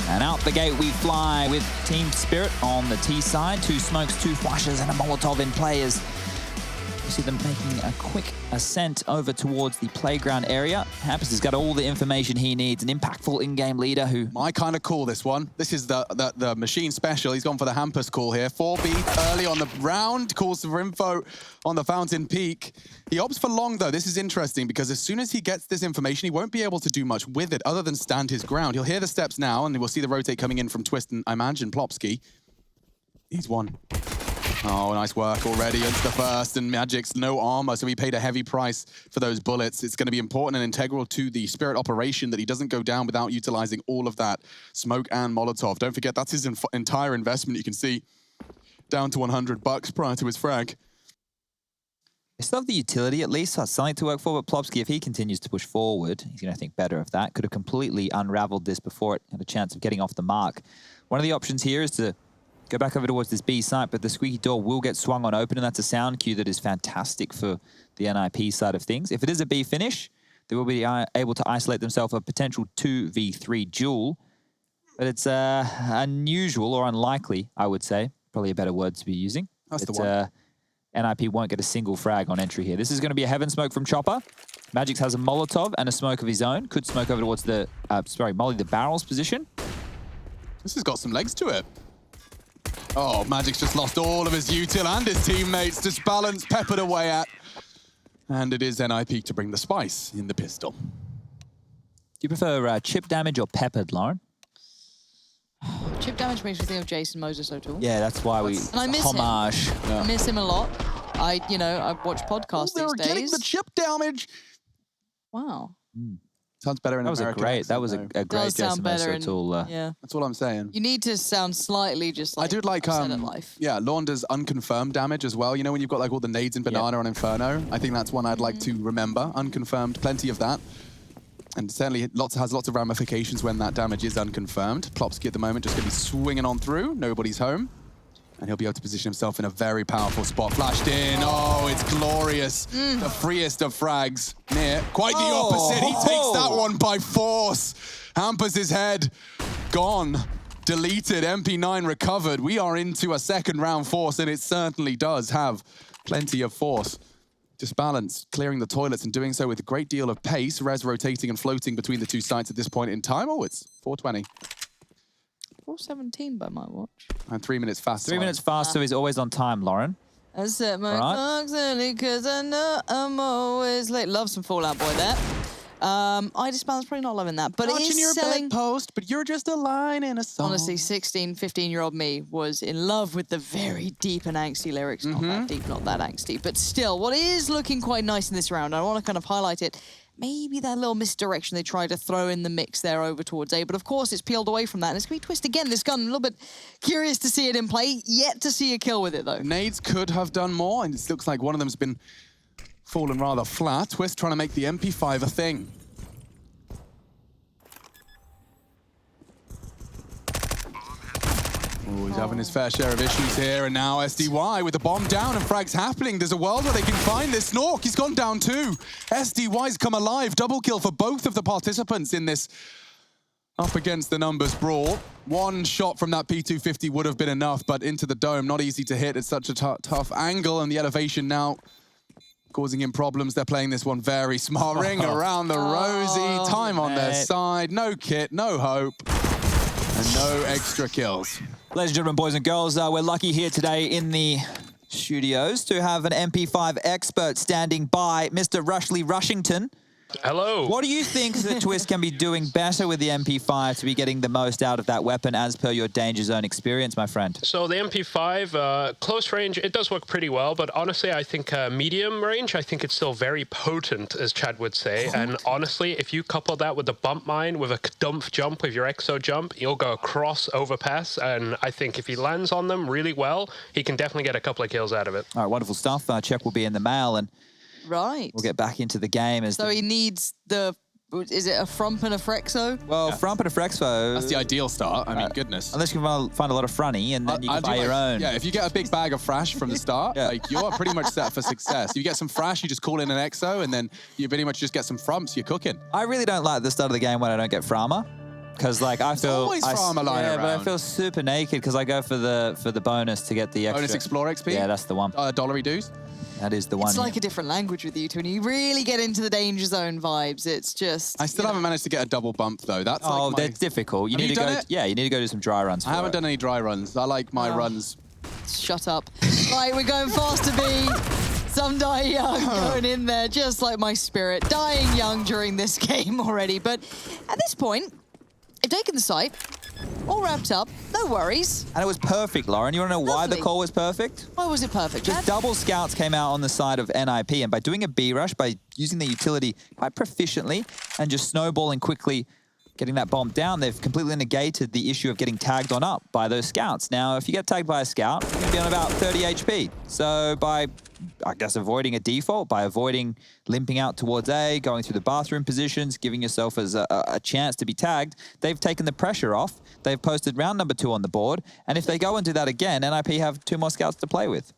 And out the gate we fly with Team Spirit on the T side. 2 smokes, 2 flashes, and a Molotov in players. You see them making a quick ascent over towards the playground area. Hampus has got all the information he needs, an impactful in-game leader who... My kind of call, this one. This is the machine special. He's gone for the Hampus call here. 4B early on the round, calls for info on the Fountain Peak. He opts for long, though. This is interesting because as soon as he gets this information, he won't be able to do much with it other than stand his ground. He'll hear the steps now, and we'll see the rotate coming in from Twist and, I imagine, Plopsky. He's won. Oh, nice work already into the first, and Magic's no armor, so he paid a heavy price for those bullets. It's going to be important and integral to the Spirit operation that he doesn't go down without utilizing all of that smoke and Molotov. Don't forget, that's his entire investment. You can see down to $100 prior to his frag. They still have the utility at least, so that's something to work for, but Plopsky, if he continues to push forward, he's going to think better of that. Could have completely unraveled this before it had a chance of getting off the mark. One of the options here is to go back over towards this B site, but the squeaky door will get swung on open, and that's a sound cue that is fantastic for the NiP side of things. If it is a B finish, they will be able to isolate themselves a potential 2v3 duel, but it's unusual or unlikely, I would say. Probably a better word to be using. That's the one. NiP won't get a single frag on entry here. This is going to be a heaven smoke from Chopper. Magix has a Molotov and a smoke of his own. Could smoke over towards the, Molly the barrel's position. This has got some legs to it. Oh, Magic's just lost all of his util and his teammates. Just balanced, peppered away at. And it is NiP to bring the spice in the pistol. Do you prefer chip damage or peppered, Lauren? Chip damage makes me think of Jason Moses O'Toole. Yeah, that's why we... And I miss homage. him. Yeah. I miss him a lot. I watch podcasts these days. They're getting the chip damage. Wow. Sounds better in American accent, That was a great Jason Moses O'Toole. Yeah. That's all I'm saying. You need to sound slightly just like I do like life. Yeah, Launder's unconfirmed damage as well. You know when you've got like all the nades in Banana on Inferno? I think that's one I'd like to remember. Unconfirmed, plenty of that. And certainly has lots of ramifications when that damage is unconfirmed. Plopsky at the moment just going to be swinging on through. Nobody's home. And he'll be able to position himself in a very powerful spot. Flashed in. Oh, it's glorious. The freest of frags. Near. Quite the opposite. He takes that one by force. Hampers his head. Gone. Deleted. MP9 recovered. We are into a second round force, and it certainly does have plenty of force. Just balanced, clearing the toilets and doing so with a great deal of pace. Rez rotating and floating between the two sites at this point in time. Oh, it's 4:20. 4:17 by my watch. And 3 minutes faster. 3 minutes faster is always on time, Lauren. I set my clocks early because I know I'm always late. Love some Fallout Boy there. I Disbalance probably not loving that, but it is selling. Post, but you're just a line in a song. Honestly, 16, 15-year-old me was in love with the very deep and angsty lyrics. Not that deep, not that angsty, but still, what is looking quite nice in this round, I want to kind of highlight it. Maybe that little misdirection they tried to throw in the mix there over towards A, but of course it's peeled away from that, and it's going to be Twist again. This gun, a little bit curious to see it in play, yet to see a kill with it though. Nades could have done more, and it looks like one of them's been fallen rather flat. Twist trying to make the MP5 a thing. Oh, he's having his fair share of issues here, and now SDY with the bomb down and frags happening. There's a world where they can find this. Snork, he's gone down too. SDY's come alive. Double kill for both of the participants in this up against the numbers brawl. One shot from that P250 would have been enough, but into the dome, not easy to hit. It's such a tough angle, and the elevation now causing him problems. They're playing this one very smart. Ring around the rosy. Time on their side. No kit, no hope, and no extra kills. Ladies and gentlemen, boys and girls, we're lucky here today in the studios to have an MP5 expert standing by, Mr. Rushley Rushington. Hello. What do you think that Twist can be doing better with the MP5 to be getting the most out of that weapon as per your Danger Zone experience, my friend? So the MP5, close range, it does work pretty well, but honestly, I think medium range, I think it's still very potent, as Chad would say. And honestly, if you couple that with the bump mine, with a dump jump, with your exo jump, you'll go across Overpass. And I think if he lands on them really well, he can definitely get a couple of kills out of it. All right, wonderful stuff. Check will be in the mail, and right. We'll get back into the game. So he needs the, is it a Frump and a Frexo? Well, Frump and a Frexo. That's the ideal start. I mean, goodness. Unless you can find a lot of Frunny, and then you can buy your own. Yeah, if you get a big bag of Frash from the start, like, you're pretty much set for success. If you get some Frash, you just call in an Exo, and then you pretty much just get some Frumps, you're cooking. I really don't like the start of the game when I don't get Frama. because like I feel always farmer lying but I around. feel super naked because I go for the bonus to get the extra Bonus Explore XP? Yeah, that's the one. Dollary dues? That is the one. It's like a different language with you two. When you really get into the danger zone vibes, it's just... I still haven't managed to get a double bump, though. That's Oh, like my... that's difficult. You Have need you to done go. it? Yeah, you need to go do some dry runs. I haven't done any dry runs. I like my runs. Shut up. Right, we're going fast to B. Some die young going in there, just like my spirit. Dying young during this game already. But at this point, they've taken the site, all wrapped up, no worries. And it was perfect, Lauren. You want to know why the Lovely. call was perfect? Why was it perfect, Just Chad? double scouts came out on the side of NiP, and by doing a B rush, by using the utility quite proficiently and just snowballing quickly, getting that bomb down, they've completely negated the issue of getting tagged on up by those scouts. Now, if you get tagged by a scout, you're going to be on about 30 HP. So by, I guess, avoiding a default, by avoiding limping out towards A, going through the bathroom positions, giving yourself as a chance to be tagged, they've taken the pressure off. They've posted round number 2 on the board. And if they go and do that again, NiP have 2 more scouts to play with.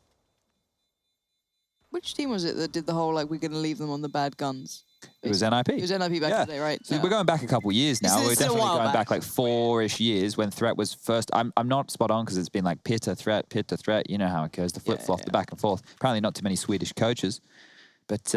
Which team was it that did the whole, like, we're going to leave them on the bad guns? It was NiP. It was NiP back in the day, right? So we're going back a couple years now. This We're is a definitely while going back back. like 4-ish years when Threat was first. I'm not spot on because it's been like pit to threat, pit to threat. You know how it goes, the flip-flop, the back and forth. Apparently not too many Swedish coaches. But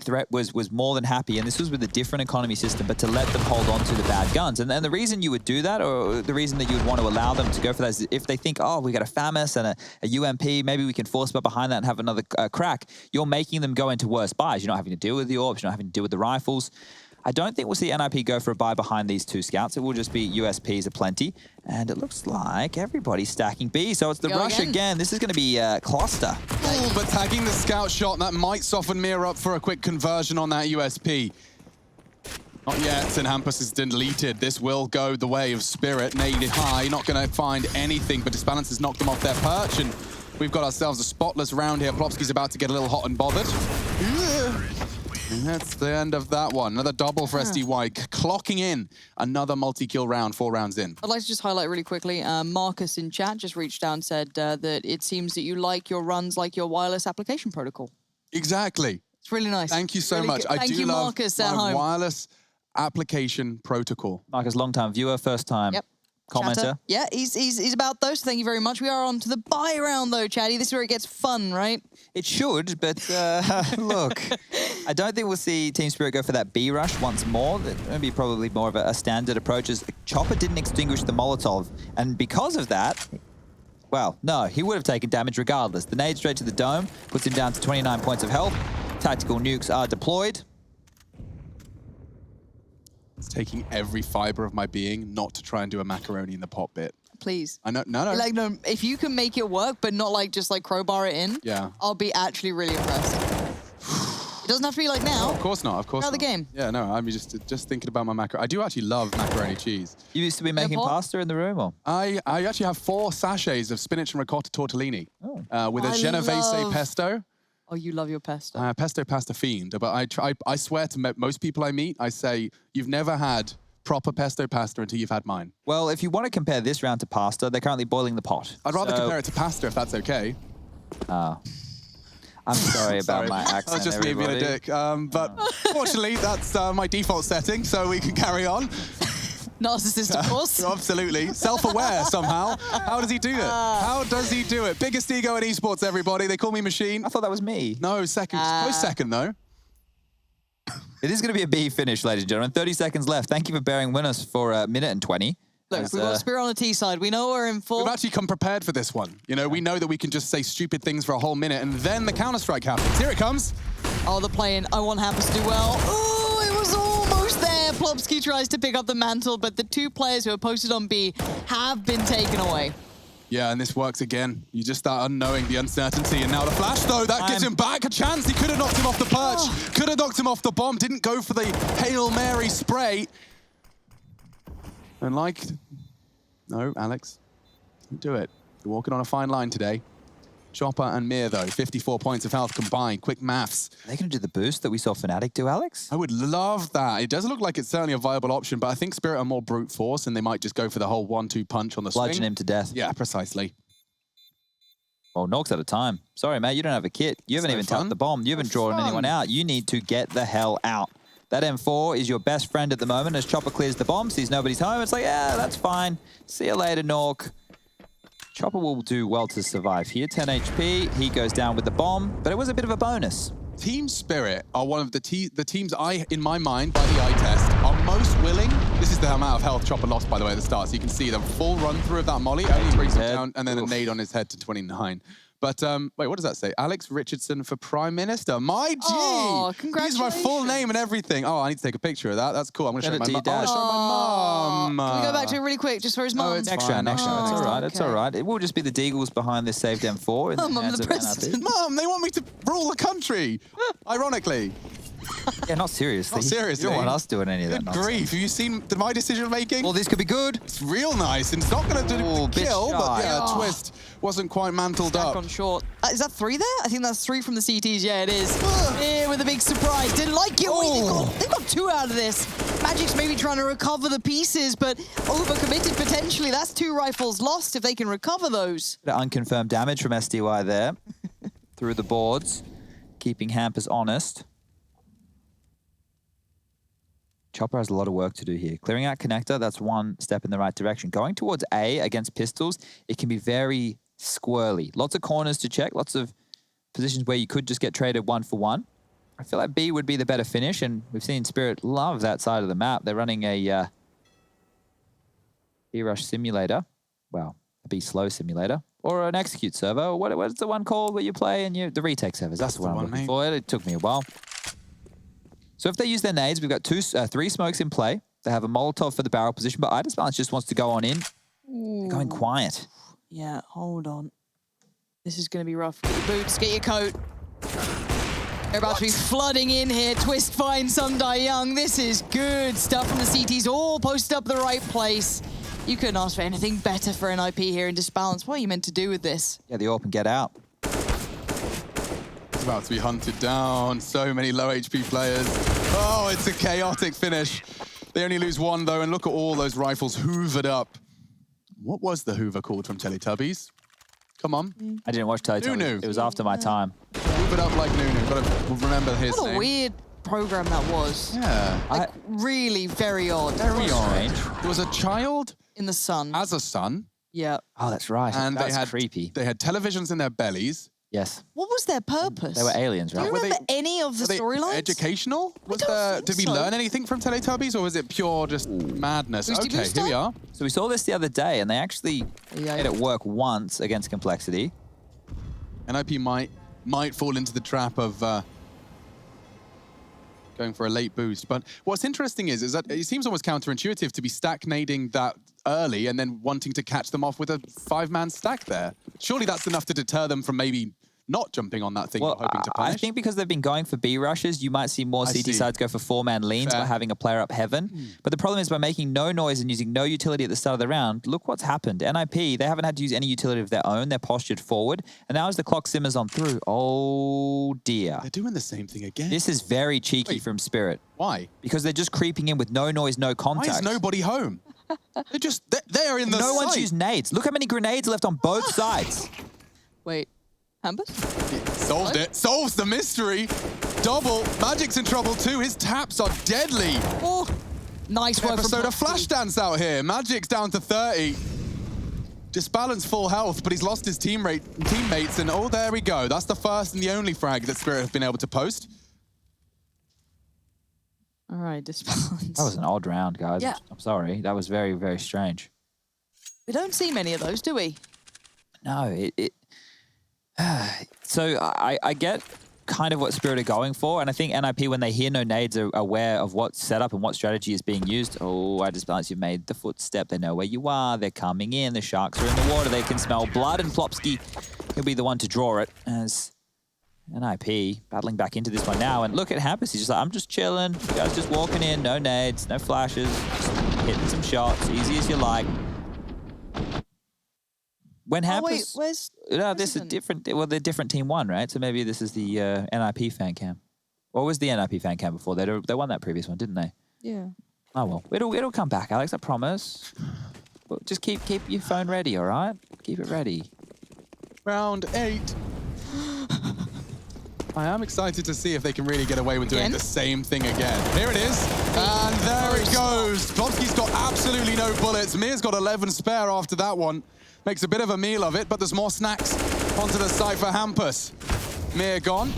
Threat was more than happy, and this was with a different economy system, but to let them hold on to the bad guns. And then the reason you would do that, or the reason that you would want to allow them to go for that, is if they think, oh, we got a FAMAS and a UMP, maybe we can force them behind that and have another crack. You're making them go into worse buys. You're not having to deal with the orbs. You're not having to deal with the rifles. I don't think we'll see NiP go for a buy behind these 2 scouts. It will just be USPs aplenty. And it looks like everybody's stacking B. So it's the Go rush again. This is going to be cluster. Oh, but tagging the scout shot, that might soften Mir up for a quick conversion on that USP. Not yet, and Hampus is deleted. This will go the way of Spirit. Naded high, not going to find anything, but Disbalance has knocked them off their perch, and we've got ourselves a spotless round here. Plopsky's about to get a little hot and bothered. And that's the end of that one. Another double for SDY, clocking in another multi-kill round, 4 rounds in. I'd like to just highlight really quickly, Marcus in chat just reached out and said that it seems that you like your runs like your wireless application protocol. Exactly. It's really nice. Thank you so Really much. good. I Thank do you, love Marcus, my at home. wireless application protocol. Marcus, long-time viewer, first-time commenter. Chatter. Yeah, he's about those. Thank you very much. We are on to the buy round, though, Chatty. This is where it gets fun, right? It should, but look, I don't think we'll see Team Spirit go for that B rush once more. That would be probably more of a standard approach, as Chopper didn't extinguish the Molotov. And because of that, well, no, he would have taken damage regardless. The nade straight to the dome puts him down to 29 points of health. Tactical nukes are deployed. It's taking every fiber of my being not to try and do a macaroni in the pot bit. Please. I know, no. Like, no, if you can make it work, but not like just like crowbar it in, Yeah. I'll be actually really impressed. It doesn't have to be like now. Of course not, of course Throughout not. the game. Yeah, no, I'm just thinking about my macaroni. I do actually love macaroni cheese. You used to be making pot? pasta in the room, or? I actually have 4 sachets of spinach and ricotta tortellini with a I Genovese love- pesto. Oh, you love your pesto. Pesto pasta fiend, but I swear to most people I meet, I say, you've never had proper pesto pasta until you've had mine. Well, if you want to compare this round to pasta, they're currently boiling the pot. I'd rather So- compare it to pasta if that's okay. I'm sorry about my accent, That's just me being a everybody. dick. But fortunately, that's my default setting, so we can carry on. Narcissist, of course. Absolutely. Self-aware somehow. How does he do it? How does he do it? Biggest ego in esports, everybody. They call me Machine. I thought that was me. No, second. Close second, though. It is going to be a B finish, ladies and gentlemen. 30 seconds left. Thank you for bearing with us for a minute and 20. Look, As, we've got Spirit on the T side. We know what we're in for. We've actually come prepared for this one. You know, we know that we can just say stupid things for a whole minute, and then the Counter-Strike happens. Here it comes. Oh, the play-in. I want Hampus to do well. Oh, it was almost there. Plopsky tries to pick up the mantle, but the 2 players who are posted on B have been taken away. Yeah, and this works again. You just start unknowing the uncertainty, and now the flash, though, that gives him back a chance. He could have knocked him off the perch, could have knocked him off the bomb, didn't go for the Hail Mary spray. And no, Alex, don't do it. You're walking on a fine line today. Chopper and Mir, though, 54 points of health combined. Quick maths. Are they going to do the boost that we saw Fnatic do, Alex? I would love that. It doesn't look like it's certainly a viable option, but I think Spirit are more brute force, and they might just go for the whole 1-2 punch on the swing. Bludgeon him to death. Yeah, precisely. Well, Nork's out of time. Sorry, mate, you don't have a kit. You haven't no even fun. tapped the bomb. You haven't drawn anyone out. You need to get the hell out. That M4 is your best friend at the moment as Chopper clears the bomb, sees nobody's home. It's like, yeah, that's fine. See you later, Nork. Chopper will do well to survive here. 10 HP. He goes down with the bomb, but it was a bit of a bonus. Team Spirit are one of the teams in my mind, by the eye test, are most willing. This is the amount of health Chopper lost, by the way, at the start. So you can see the full run through of that molly, only brings him down, and then a nade on his head to 29. But wait, what does that say? Alex Richardson for Prime Minister. My G! Oh, Use my full congratulations. name and everything. Oh, I need to take a picture of that. That's cool. I'm going to show Send my it to mum. your dad. Show my mum. Can we go back to it really quick, just for his mum? it's Next fine. round, next round. It's all right. It's okay. all right. It will just be the Deagles behind this saved M4 in the Mum, I'm hands the of president. NiP. Mum, they want me to rule the country. Ironically. Yeah, not seriously. Not seriously. You don't want us doing any of that Good nonsense. grief. Have you seen my decision making? Well, this could be good. It's real nice, and it's not going to do Ooh, the bit kill, but shy. yeah, Oh. Twist wasn't quite mantled Back up. on short. Is that 3 there? I think that's 3 from the CTs. Yeah, it is. Here with a big surprise. Didn't like it. Oh. They've got 2 out of this. Magic's maybe trying to recover the pieces, but overcommitted potentially. That's 2 rifles lost if they can recover those. Bit of unconfirmed damage from SDY there. Through the boards. Keeping Hampers honest. Chopper has a lot of work to do here. Clearing out connector, that's one step in the right direction. Going towards A against pistols, it can be very squirrely. Lots of corners to check, lots of positions where you could just get traded 1-for-1. I feel like B would be the better finish, and we've seen Spirit love that side of the map. They're running a B rush simulator. Well, a B slow simulator. Or an execute server. Or what's the one called where you play and the retake servers? That's the one I'm looking mate. for. It took me a while. So if they use their nades, we've got 3 smokes in play. They have a Molotov for the barrel position, but Balance just wants to go on in. They're going quiet. Yeah, hold on. This is going to be rough. Get your boots, get your coat. They're about to be flooding in here. Twist finds some Die Young. This is good stuff from the CTs, all posted up the right place. You couldn't ask for anything better for an NiP here in Disbalance. What are you meant to do with this? Yeah, the AWP and get out. It's about to be hunted down. So many low HP players. Oh, it's a chaotic finish. They only lose 1, though, and look at all those rifles hoovered up. What was the Hoover called from Teletubbies? Come on. I didn't watch Teletubbies. Nunu. It was after my time. Hoovered up like Nunu. Got to remember his What a name. weird program that was. Yeah. Like, really very odd. Very odd. strange. There was a child In the sun. as a son, Yeah. Oh, that's right. and That's creepy. they had televisions in their bellies. Yes. What was their purpose? They were aliens, Do right? you Were remember they- any of the Were they storylines? educational? Was don't there? think Did we so. learn anything from Teletubbies, or was it pure just madness? Boosty Okay, booster? here we are. So we saw this the other day, and they actually Yeah. made it work once against Complexity. NiP might fall into the trap of going for a late boost. But what's interesting is that it seems almost counterintuitive to be stack nading that early and then wanting to catch them off with a 5-man stack there. Surely that's enough to deter them from maybe not jumping on that thing Well, you're hoping to I punish. think because they've been going for B rushes, you might see more I CT see. sides go for 4-man leans Fair. by having a player up heaven. But the problem is by making no noise and using no utility at the start of the round, look what's happened. NiP, they haven't had to use any utility of their own. They're postured forward. And now as the clock simmers on through, oh dear. They're doing the same thing again. This is very cheeky Wait. from Spirit. Why? Because they're just creeping in with no noise, no Why contact. is nobody home? They're in the No one's site. used nades. Look how many grenades left on both sides. Wait. Hampers? Solved it. Solves the mystery. Double. Magic's in trouble too. His taps are deadly. Oh, nice work from Episode of Plopsky. Flashdance out here. Magic's down to 30. Disbalance full health, but he's lost his teammates, and oh, there we go. That's the first and the only frag that Spirit have been able to post. All right, Disbalance. That was an odd round, guys. Yeah. I'm sorry. That was very, very strange. We don't see many of those, do we? No, so I get kind of what Spirit are going for, and I think NiP, when they hear no nades, are aware of what's set up and what strategy is being used. Oh, I just Balance, you've made the footstep. They know where you are. They're coming in. The sharks are in the water. They can smell blood, and Plopsky, he'll be the one to draw it as NiP battling back into this one now. And look at Hampus. He's just like, I'm just chilling. You guys just walking in. No nades, no flashes. Just hitting some shots, easy as you like. When Oh, Hampus... wait, where's... No, this is President? different. Well, they're different team one, right? So maybe this is the NiP fan cam. What was the NiP fan cam before? They won that previous one, didn't they? Yeah. Oh well, it'll come back, Alex. I promise. Well, just keep your phone ready, all right? Keep it ready. Round 8. I am excited to see if they can really get away with doing the same thing again. Here it is, and there it goes. Plopski's got absolutely no bullets. Mir's got 11 spare after that one. Makes a bit of a meal of it, but there's more snacks onto the side for Hampus. Mir gone.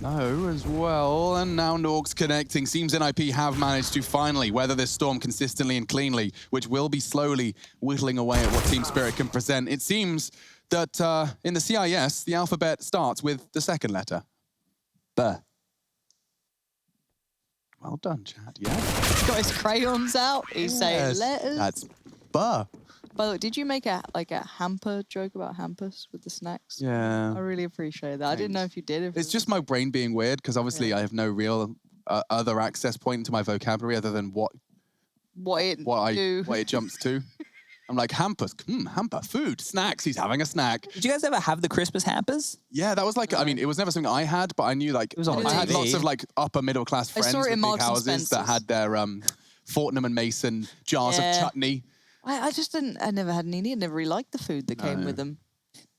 No, as well, and now Norg's connecting. Seems NiP have managed to finally weather this storm consistently and cleanly, which will be slowly whittling away at what Team Spirit can present. It seems that in the CIS, the alphabet starts with the second letter. B. Well done, Chad, yeah. He's got his crayons out. He's saying letters. That's B. By the way, did you make a hamper joke about Hampus with the snacks? Yeah. I really appreciate that. I didn't know if you did. It's just my brain being weird, because obviously I have no real other access point into my vocabulary other than what it jumps to. I'm like, Hampus, hamper, food, snacks, he's having a snack. Did you guys ever have the Christmas hampers? Yeah, that was like, I mean, it was never something I had, but I knew like, was on I had TV. lots of like upper middle class friends with big houses that had their Fortnum and Mason jars of chutney. I never had any. I never really liked the food that came with them.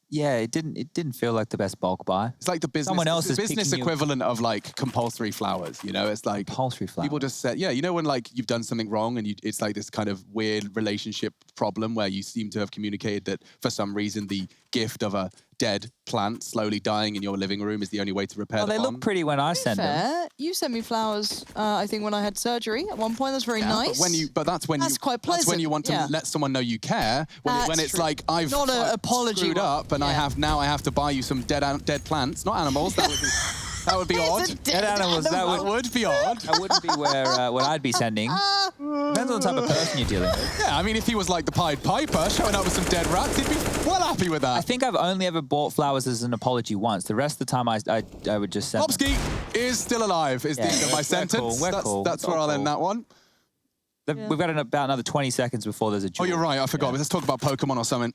Yeah, it didn't feel like the best bulk buy. It's like the business, Someone else is business picking equivalent of like compulsory flowers, you know? It's like compulsory flowers. People just say, yeah, you know when like you've done something wrong and it's like this kind of weird relationship problem where you seem to have communicated that for some reason the gift of a dead plant slowly dying in your living room is the only way to repair the they bond. look pretty when I send them. You sent me flowers, I think, when I had surgery at one point. That's very nice. But that's when quite pleasant. That's when you want to let someone know you care. When it's true. like I've not an apology screwed up and I have to buy you some dead plants, not animals. That would be odd. Dead animals. That would be odd. That wouldn't be where I'd be sending. Depends on the type of person you're dealing with. Yeah, I mean, if he was like the Pied Piper showing up with some dead rats, he'd be well happy with that. I think I've only ever bought flowers as an apology once. The rest of the time, I would just send them. Plopski is still alive, is the end of my sentence. We're cool. That's where I'll end that one. We've got about another 20 seconds before there's a duel. Oh, you're right. I forgot. Let's talk about Pokemon or something.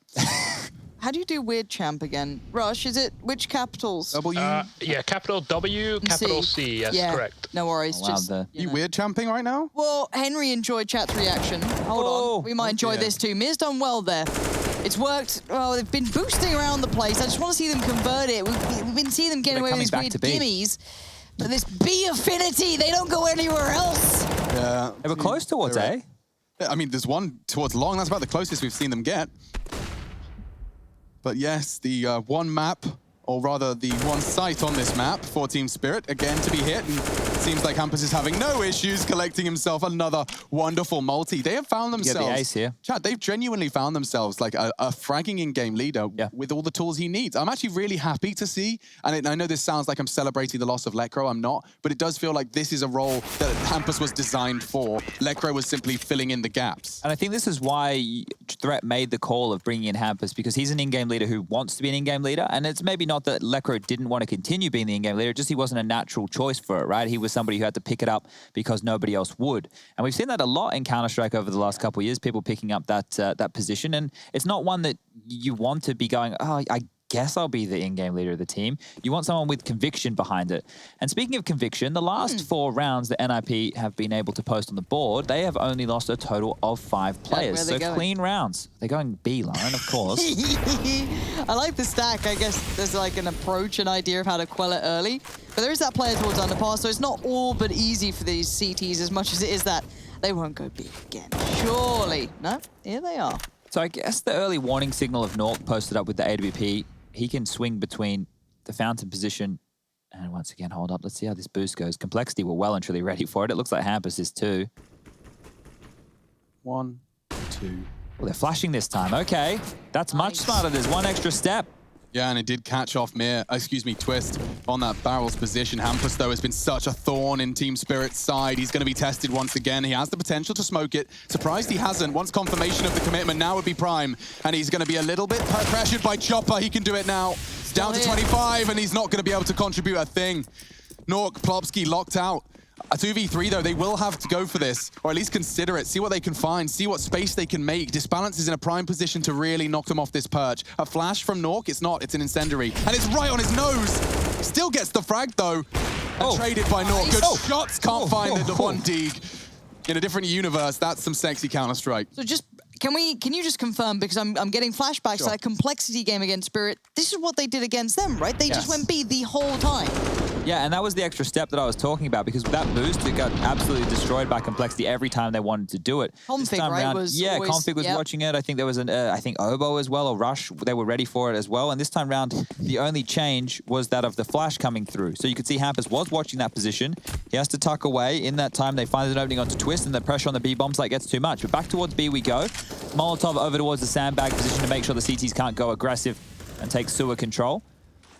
How do you do weird champ again? Rush, is it which capitals? W? Yeah, capital W, capital C. Yes, correct. No worries. You weird champing right now? Well, Henry enjoyed chat's reaction. Hold on. We might enjoy this too. Mir's done well there. It's worked. Well, they've been boosting around the place. I just want to see them convert it. We've been seeing them get away with these weird gimmies. But this B affinity, they don't go anywhere else. Yeah. They were close towards A. I mean, there's one towards long. That's about the closest we've seen them get. But yes, the one map, or rather the one site on this map for Team Spirit, again to be hit, and it seems like Hampus is having no issues collecting himself another wonderful multi. They have found themselves... Get the ace here. Chad, they've genuinely found themselves like a fragging in-game leader with all the tools he needs. I'm actually really happy to see, and I know this sounds like I'm celebrating the loss of Lekro, I'm not, but it does feel like this is a role that Hampus was designed for. Lekro was simply filling in the gaps. And I think this is why Threat made the call of bringing in Hampus, because he's an in-game leader who wants to be an in-game leader, and it's maybe not that Lekro didn't want to continue being the in-game leader, just he wasn't a natural choice for it, right? He was somebody who had to pick it up because nobody else would. And we've seen that a lot in Counter-Strike over the last couple of years, people picking up that position, and it's not one that you want to be going, oh, I guess I'll be the in-game leader of the team. You want someone with conviction behind it. And speaking of conviction, the last 4 rounds that NiP have been able to post on the board, they have only lost a total of 5 players. So clean rounds. They're going B line, of course. I like the stack. I guess there's like an approach, an idea of how to quell it early. But there is that player towards underpass, so it's not all but easy for these CTs as much as it is that they won't go B again. Surely. No, here they are. So I guess the early warning signal of Nork posted up with the AWP, he can swing between the fountain position and once again, hold up. Let's see how this boost goes. Complexity were well and truly ready for it. It looks like Hampus is too. 1, 2. Well, they're flashing this time. Okay, that's much smarter. There's one extra step. Yeah, and it did catch off Twist on that barrel's position. Hampus, though, has been such a thorn in Team Spirit's side. He's going to be tested once again. He has the potential to smoke it. Surprised he hasn't. Once confirmation of the commitment, now would be prime. And he's going to be a little bit pressured by Chopper. He can do it now. Down to 25, and he's not going to be able to contribute a thing. Nork, Plopski locked out. A 2v3, though, they will have to go for this, or at least consider it, see what they can find, see what space they can make. Disbalance is in a prime position to really knock them off this perch. A flash from Nork, it's not, it's an incendiary. And it's right on his nose! Still gets the frag, though. And traded by Nork. Good shots, can't find the one dig. In a different universe, that's some sexy Counter-Strike. So just Can you just confirm, because I'm getting flashbacks to that complexity game against Spirit. This is what they did against them, right? They just went B the whole time. Yeah, and that was the extra step that I was talking about, because with that boost, it got absolutely destroyed by complexity every time they wanted to do it. Config, right? Config was watching it. I think there was I think Obo as well, or Rush. They were ready for it as well. And this time round, the only change was that of the flash coming through. So you could see Hampus was watching that position. He has to tuck away. In that time, they find an opening onto Twist, and the pressure on the B bomb site gets too much. But back towards B we go. Molotov over towards the sandbag position to make sure the CTs can't go aggressive and take sewer control.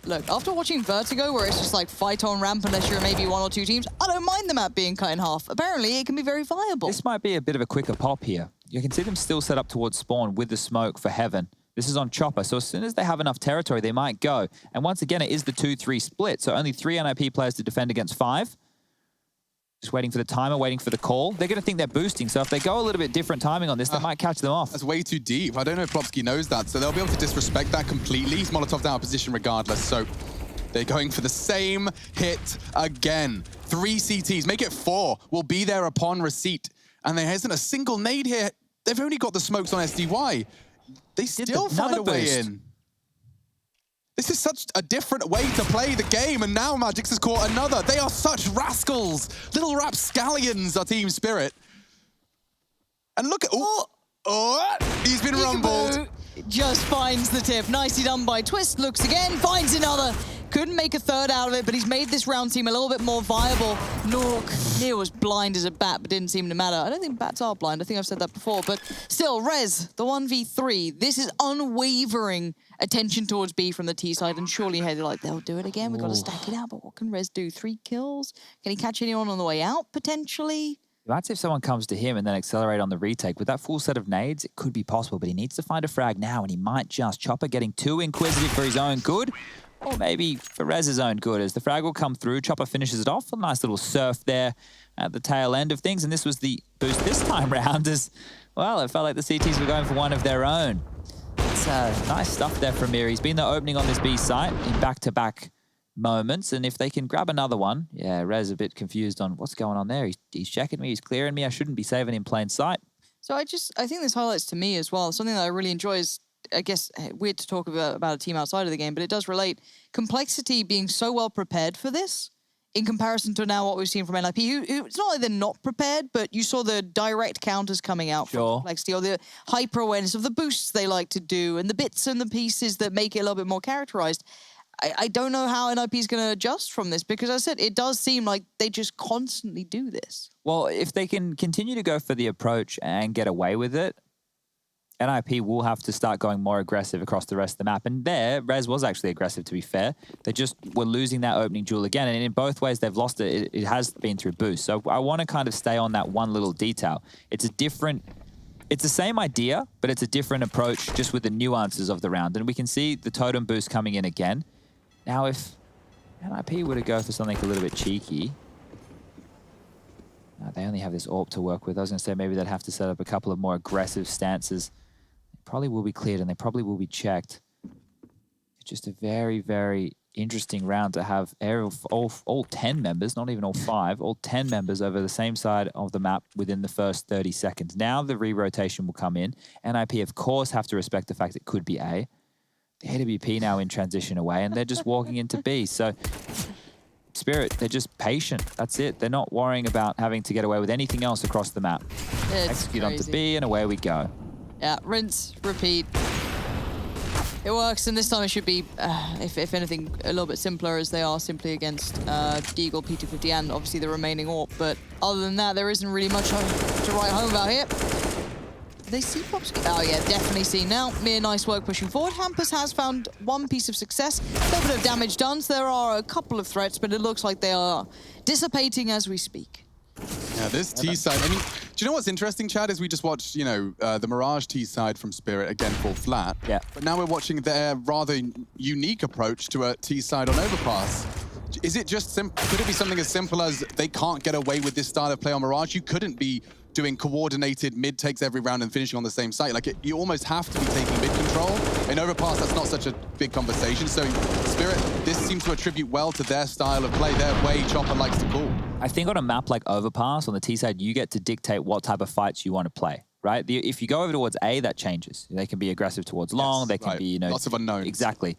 Look, after watching Vertigo, where it's just like fight on ramp unless you're maybe 1 or 2 teams, I don't mind the map being cut in half. Apparently, it can be very viable. This might be a bit of a quicker pop here. You can see them still set up towards spawn with the smoke for Heaven. This is on Chopper, so as soon as they have enough territory, they might go. And once again, it is the 2-3 split, so only 3 NiP players to defend against 5. Just waiting for the timer, waiting for the call. They're going to think they're boosting, so if they go a little bit different timing on this, they might catch them off. That's way too deep. I don't know if Plopsky knows that, so they'll be able to disrespect that completely. He's Molotov's out of position regardless, so they're going for the same hit again. 3 CTs, make it 4, will be there upon receipt. And there isn't a single nade here. They've only got the smokes on SDY. They still find a way in. This is such a different way to play the game, and now Magix has caught another. They are such rascals. Little rapscallions are Team Spirit. And look at... he's been rumbled. Just finds the tip. Nicely done by Twist. Looks again, finds another. Couldn't make a third out of it, but he's made this round team a little bit more viable. Neil was blind as a bat, but didn't seem to matter. I don't think bats are blind. I think I've said that before. But still, Rez, the 1v3. This is unwavering attention towards B from the T side, and surely they're like, they'll do it again. We've got to stack it out. But what can Rez do? 3 kills? Can he catch anyone on the way out, potentially? That's if someone comes to him and then accelerate on the retake. With that full set of nades, it could be possible, but he needs to find a frag now, and he might just. Chopper getting too inquisitive for his own good, or maybe for Rez's own good, as the frag will come through. Chopper finishes it off. A nice little surf there at the tail end of things, and this was the boost this time round as, well, it felt like the CTs were going for one of their own. It's nice stuff there from Mir. He's been the opening on this B site in back-to-back moments, and if they can grab another one, yeah, Rez a bit confused on what's going on there. He's checking me, he's clearing me. I shouldn't be saving in plain sight. So I think this highlights to me as well, something that I really enjoy is, I guess, weird to talk about a team outside of the game, but it does relate. Complexity being so well prepared for this in comparison to now what we've seen from NiP, who it's not like they're not prepared, but you saw the direct counters coming out from Complexity, or the hyper-awareness of the boosts they like to do, and the bits and the pieces that make it a little bit more characterized. I don't know how NiP is going to adjust from this, because as I said, it does seem like they just constantly do this. Well, if they can continue to go for the approach and get away with it, NiP will have to start going more aggressive across the rest of the map. And there, Rez was actually aggressive, to be fair. They just were losing that opening duel again. And in both ways they've lost it. It has been through boost. So I want to kind of stay on that one little detail. It's the same idea, but it's a different approach just with the nuances of the round. And we can see the totem boost coming in again. Now, if NiP were to go for something a little bit cheeky, they only have this AWP to work with. I was going to say maybe they'd have to set up a couple of more aggressive stances. Probably will be cleared and they probably will be checked. It's just a very, very interesting round to have all 10 members, not even all 5, all 10 members over the same side of the map within the first 30 seconds. Now the re-rotation will come in. NiP, of course, have to respect the fact it could be A. The AWP now in transition away, and they're just walking into B. So Spirit, they're just patient. That's it. They're not worrying about having to get away with anything else across the map. Execute onto B, and away we go. Yeah, rinse, repeat. It works, and this time it should be, if anything, a little bit simpler, as they are simply against Deagle, P250, and obviously the remaining AWP. But other than that, there isn't really much to write home about here. They see Plopsky. Oh yeah, definitely seen now. Mir, nice work pushing forward. Hampus has found one piece of success. A little bit of damage done. So there are a couple of threats, but it looks like they are dissipating as we speak. Yeah, this T side. I mean, do you know what's interesting, Chad? Is we just watched, you know, the Mirage T side from Spirit again fall flat. Yeah. But now we're watching their rather unique approach to a T side on Overpass. Is it just simple? Could it be something as simple as they can't get away with this style of play on Mirage? You couldn't be doing coordinated mid takes every round and finishing on the same site. Like, you almost have to be taking mid control. In Overpass, that's not such a big conversation. So Spirit, this seems to attribute well to their style of play, their way Chopper likes to call. I think on a map like Overpass, on the T side, you get to dictate what type of fights you want to play. right? If you go over towards A, that changes. They can be aggressive towards long. They can be, you know... Lots of unknowns. Exactly.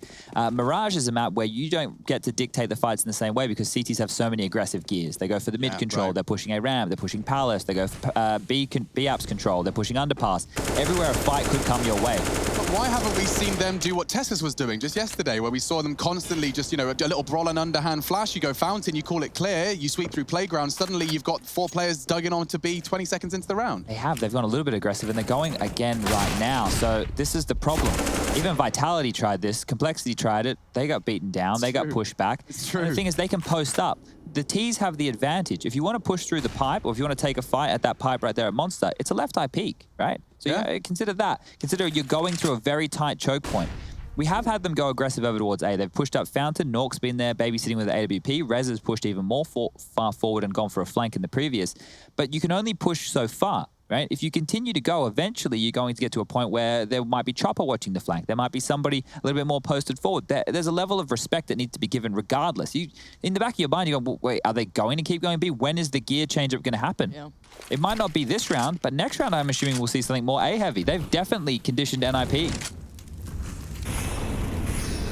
Mirage is a map where you don't get to dictate the fights in the same way because CTs have so many aggressive gears. They go for the mid control. They're pushing A ramp. They're pushing Palace. They go for B apps control. They're pushing underpass. Everywhere a fight could come your way. But why haven't we seen them do what Tessus was doing just yesterday, where we saw them constantly just, you know, a little brawl and underhand flash, you go fountain, you call it clear, you sweep through playground, suddenly you've got 4 players dug in on to B 20 seconds into the round. They've gone a little bit aggressive and they're going again right now. So this is the problem. Even Vitality tried this, Complexity tried it, they got beaten down, they got pushed back. It's true. And the thing is, they can post up. The T's have the advantage. If you want to push through the pipe, or if you want to take a fight at that pipe right there at Monster, it's a left eye peak, right? So you consider that. Consider you're going through a very tight choke point. We have had them go aggressive over towards A. They've pushed up Fountain, Nork's been there, babysitting with the AWP. Rez has pushed even more far forward and gone for a flank in the previous. But you can only push so far, right? If you continue to go, eventually you're going to get to a point where there might be Chopper watching the flank. There might be somebody a little bit more posted forward. There's a level of respect that needs to be given regardless. In the back of your mind, you go, wait, are they going to keep going B? When is the gear change-up going to happen? Yeah. It might not be this round, but next round I'm assuming we'll see something more A-heavy. They've definitely conditioned NiP.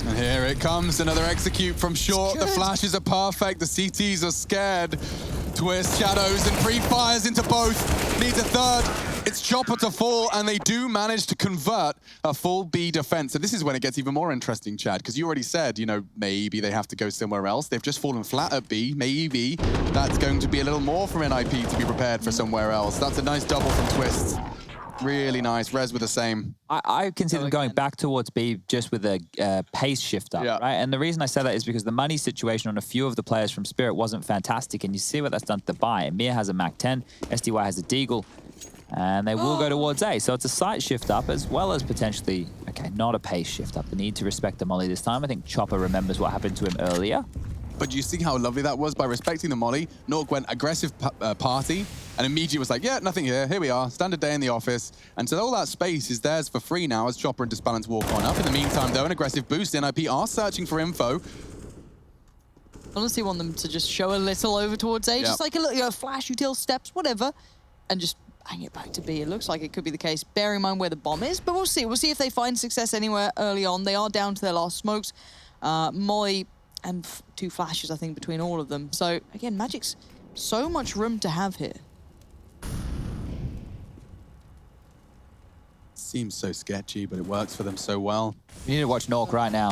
And here it comes, another execute from short. The flashes are perfect, the CTs are scared. Twist, shadows, and pre-fires into both. Needs a third. It's Chopper to fall, and they do manage to convert a full B defense. And this is when it gets even more interesting, Chad, because you already said, you know, maybe they have to go somewhere else. They've just fallen flat at B. Maybe that's going to be a little more from NiP to be prepared for somewhere else. That's a nice double from Twist. Really nice. Rez with the same. I consider going back towards B just with a pace shifter, right? And the reason I say that is because the money situation on a few of the players from Spirit wasn't fantastic, and you see what that's done to the buy. Emir has a Mac 10, SDY has a Deagle, and they will go towards A. So it's a sight shift up as well as potentially, okay, not a pace shift up. The need to respect the molly this time. I think Chopper remembers what happened to him earlier. But you see how lovely that was by respecting the molly. Nork went aggressive party and immediately was like, yeah, nothing here. Here we are. Standard day in the office. And so all that space is theirs for free now as Chopper and Disbalance walk on up. In the meantime, though, an aggressive boost. NiP are searching for info. I honestly want them to just show a little over towards A, just like a little, you know, flash, util steps, whatever, and just bang it back to B. It looks like it could be the case, bearing in mind where the bomb is, but we'll see. We'll see if they find success anywhere early on. They are down to their last smokes. Molly and 2 flashes, I think, between all of them. So, again, Magic's so much room to have here. Seems so sketchy, but it works for them so well. You need to watch Nork right now.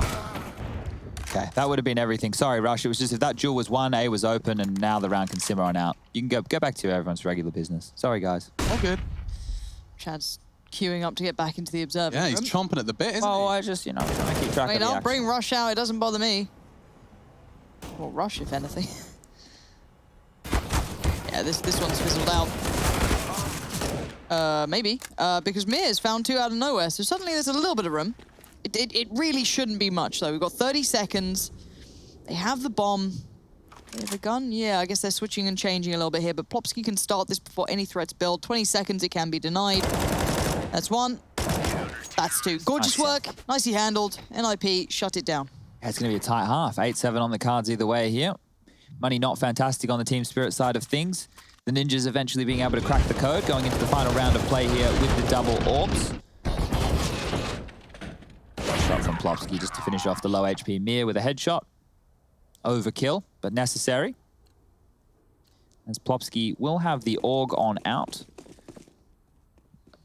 Okay, that would have been everything. Sorry, Rush. It was just if that duel was won, A was open, and now the round can simmer on out. You can go back to everyone's regular business. Sorry, guys. All good. Chad's queuing up to get back into the observer room. He's chomping at the bit, isn't he? Oh, I just, you know, trying to keep track of the I'll action. bring Rush out. It doesn't bother me. Or Rush, if anything. Yeah, this one's fizzled out. Maybe. Because Mir's found 2 out of nowhere, so suddenly there's a little bit of room. It really shouldn't be much, though. We've got 30 seconds. They have the bomb. They have a gun? Yeah, I guess they're switching and changing a little bit here, but Plopsky can start this before any threats build. 20 seconds, it can be denied. That's 1. That's 2. Gorgeous work. Nicely handled. NiP shut it down. Yeah, it's going to be a tight half. 8-7 on the cards either way here. Money not fantastic on the Team Spirit side of things. The Ninjas eventually being able to crack the code, going into the final round of play here with the double orbs. Shot from Plopsky just to finish off the low HP Mir with a headshot. Overkill, but necessary. As Plopsky will have the AUG on out.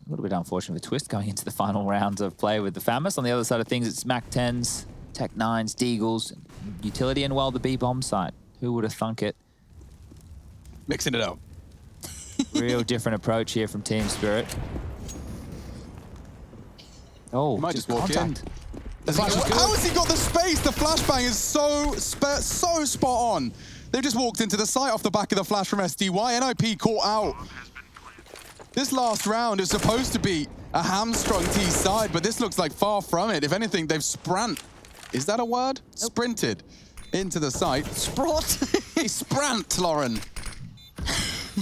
A little bit unfortunate for Twist going into the final round of play with the Famous. On the other side of things, it's Mac 10s, Tech 9s, Deagles, utility, and, well, the B-bomb site. Who would have thunk it? Mixing it up. Real different approach here from Team Spirit. Oh, might just walk in. How has he got the space? The flashbang is so spot on. They've just walked into the site off the back of the flash from SDY. NiP caught out. This last round is supposed to be a hamstrung T side, but this looks like far from it. If anything, they've Is that a word? Nope. Sprinted into the site. He sprant, Lauren.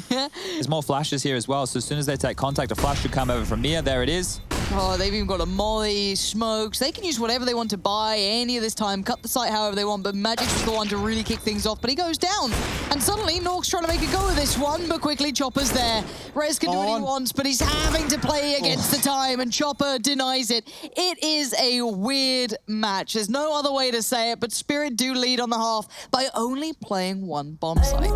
There's more flashes here as well, so as soon as they take contact, a flash should come over from Mia. There it is. Oh, they've even got a molly, smokes. They can use whatever they want to buy any of this time, cut the site however they want, but Magic's just the one to really kick things off. But he goes down, and suddenly Nork's trying to make a go of this one, but quickly Chopper's there. Rez can do what he wants, but he's having to play against the time, and Chopper denies it. It is a weird match. There's no other way to say it, but Spirit do lead on the half by only playing one bomb site.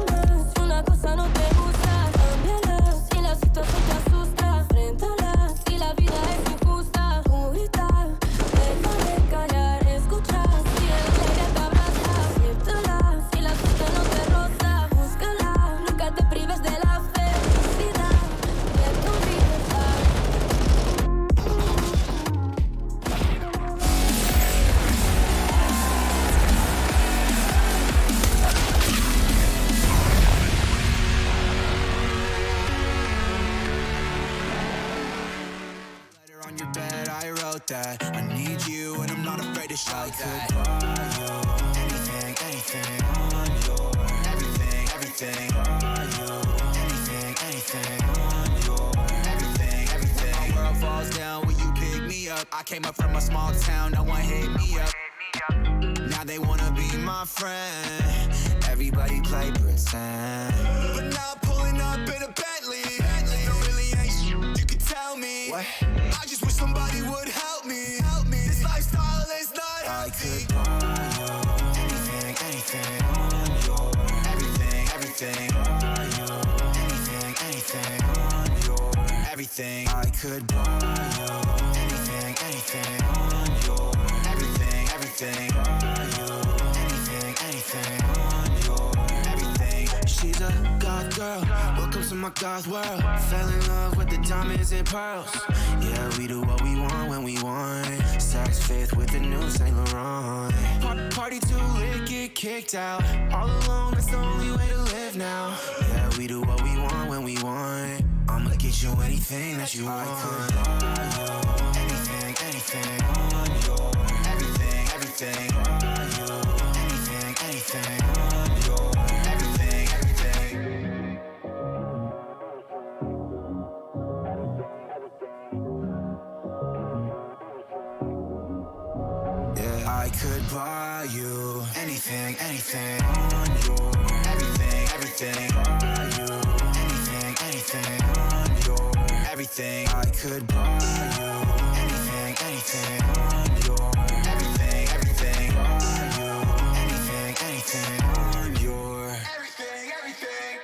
That I need you and I'm not afraid to shout that. I could buy you anything, anything on your everything, everything. Buy you anything, anything on your everything, everything. My world falls down when you pick me up. I came up from a small town, no one hit me up. Now they wanna be my friend. Everybody play pretend. But now I'm pulling up in a Bentley. There really ain't shit you can tell me. What? I just wish somebody would help me. This lifestyle is not healthy. I could buy you anything, anything on your everything, everything. Buy you anything, anything on your everything. I could buy you anything, anything on your everything, everything. Buy you anything, anything on your everything. She's a goth girl. Welcome to my goth world. Fell in love with the diamonds and pearls. Yeah, we do what we want when we want. Saks Fifth with the new Saint Laurent. Party too lit, get kicked out. All alone, that's the only way to live now. Yeah, we do what we want when we want. I'ma get you anything that you want. I could buy you anything, anything on your everything, everything. Buy you anything, anything on your everything, everything. I could buy you anything, anything on your everything, everything. Buy you anything, anything on your everything. I could buy you anything, anything on your everything, everything. Buy you anything, anything on your everything, everything.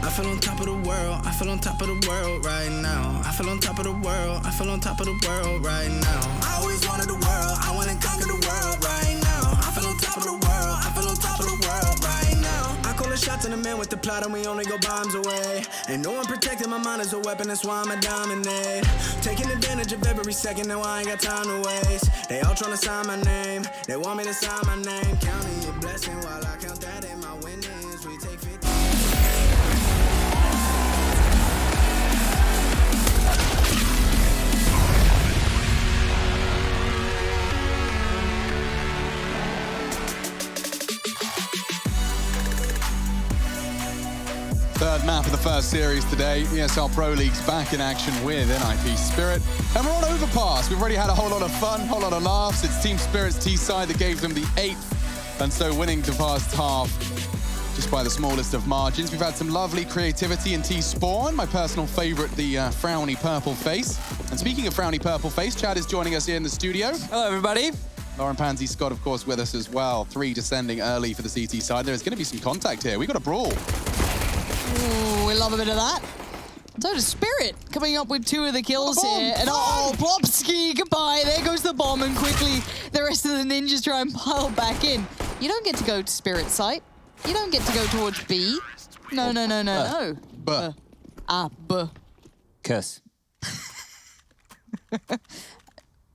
I feel on top of the world, I feel on top of the world right now. I feel on top of the world, I feel on top of the world right now. I always wanted the world, I wanna conquer the world right now. I feel on top of the world, I feel on top of the world right now. I call the shots in the man with the plot and we only go bombs away. Ain't no one protecting my mind as a weapon, that's why I'ma dominate. Taking advantage of every second, now I ain't got time to waste. They all tryna sign my name, they want me to sign my name. Counting your blessing while I count that in my winnings. We take 50. Third map of the first series today. ESL Pro League's back in action with NiP Spirit. And we're on Overpass. We've already had a whole lot of fun, whole lot of laughs. It's Team Spirit's T-side that gave them the 8th, and so winning the first half just by the smallest of margins. We've had some lovely creativity in T-Spawn. My personal favorite, the frowny purple face. And speaking of frowny purple face, Chad is joining us here in the studio. Hello, everybody. Lauren Pansy Scott, of course, with us as well. 3 descending early for the CT side. There's going to be some contact here. We've got a brawl. Ooh, we love a bit of that. So does Spirit, coming up with 2 of the kills here. And oh, Plopsky, goodbye. There goes the bomb, and quickly the rest of the ninjas try and pile back in. You don't get to go to Spirit's site. You don't get to go towards B. No, no, no, no, no. Buh. Buh. Curse. Have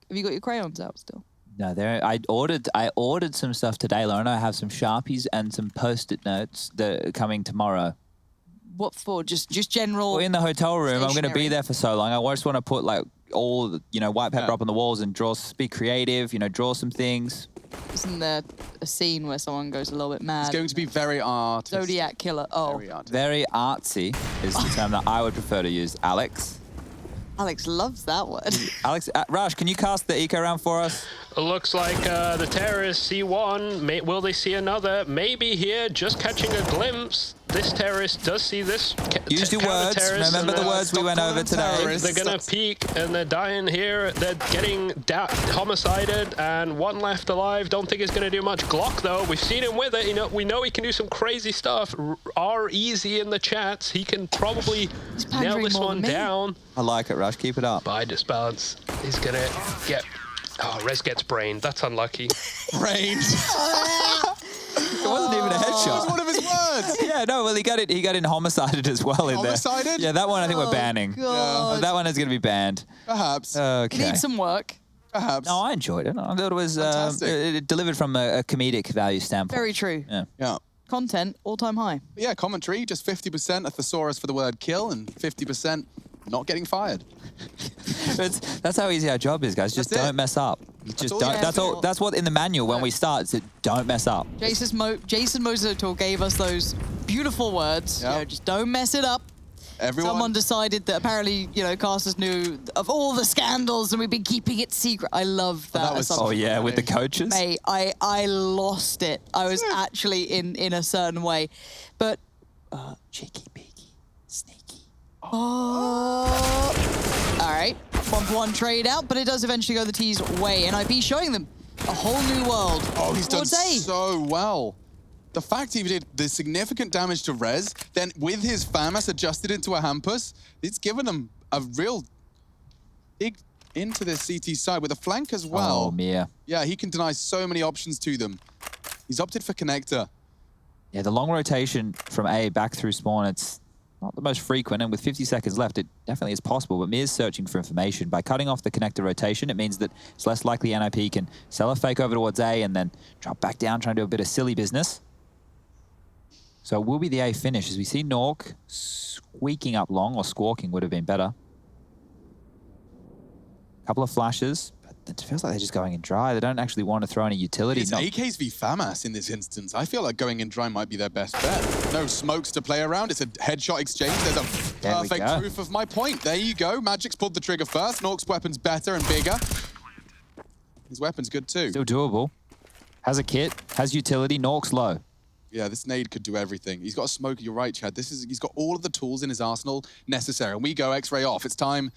you got your crayons out still? No, I ordered some stuff today, Lauren. I have some Sharpies and some Post-it notes that are coming tomorrow. What for? Just general. Well, in the hotel room, I'm going to be stationery? there for so long. I just want to put like all, white pepper up on the walls and be creative, draw some things. Isn't there a scene where someone goes a little bit mad. It's going to be very artistic. Zodiac Killer. Oh, Very artistic. Very artsy is the term that I would prefer to use. Alex? Alex loves that word. Alex, Raj, can you cast the eco round for us? It looks like the terrorists see one. Will they see another? Maybe here, just catching a glimpse. This terrorist does see this. Use your words. Remember the words we went over today. They're gonna peek and they're dying here. They're getting homicided and one left alive. Don't think he's gonna do much. Glock though, we've seen him with it. You know, we know he can do some crazy stuff. R easy in the chats. He can probably nail this one down. I like it, Rush. Keep it up. By disbalance, he's gonna get. Oh, Rez gets brained. That's unlucky. Brained. It wasn't even a headshot. That was one of his words. Yeah, no, well, he got in homicided as well in there. Homicided? Yeah, that one I think we're banning. God. That one is going to be banned. Perhaps. Okay. Needs some work. Perhaps. No, I enjoyed it. I thought it was it delivered from a comedic value standpoint. Very true. Yeah. Yeah. Content, all-time high. But yeah, commentary, just 50% a thesaurus for the word kill and 50% not getting fired. That's how easy our job is, guys. Just That's it. don't mess up. Just all don't. you That's have to all. do. That's what in the manual when we start. It's don't mess up. Jason Mosator gave us those beautiful words. Yep. You know, just don't mess it up. Everyone. Someone decided that apparently, you know, casters knew of all the scandals and we've been keeping it secret. I love that. that was assumption. Oh yeah, with the coaches. Mate, I lost it. I was actually in a certain way. But Cheeky, peeky, sneaky. all right, 1-for-1 trade out, but it does eventually go the T's way. NiP showing them a whole new world. Oh, he's done What's A? so well. The fact he did the significant damage to Rez, then with his FAMAS adjusted into a Hampus, it's given him a real big into this CT side with a flank as well. Oh, Mia. Yeah, he can deny so many options to them. He's opted for connector. Yeah, the long rotation from A back through spawn, it's not the most frequent, and with 50 seconds left, it definitely is possible, but Mia's searching for information. By cutting off the connector rotation, it means that it's less likely NiP can sell a fake over towards A and then drop back down, trying to do a bit of silly business. So it will be the A finish, as we see Nork squeaking up long, or squawking would have been better. Couple of flashes, but it feels like they're just going in dry. They don't actually want to throw any utility. It's AKs v FAMAS in this instance. I feel like going in dry might be their best bet. No smokes to play around. It's a headshot exchange. There's a There we perfect go. proof of my point. There you go. Magic's pulled the trigger first. Nork's weapon's better and bigger. His weapon's good too. Still doable. Has a kit, has utility. Nork's low. Yeah, this nade could do everything. He's got a smoke. You're right, Chad. He's got all of the tools in his arsenal necessary. And we go X-ray off. It's time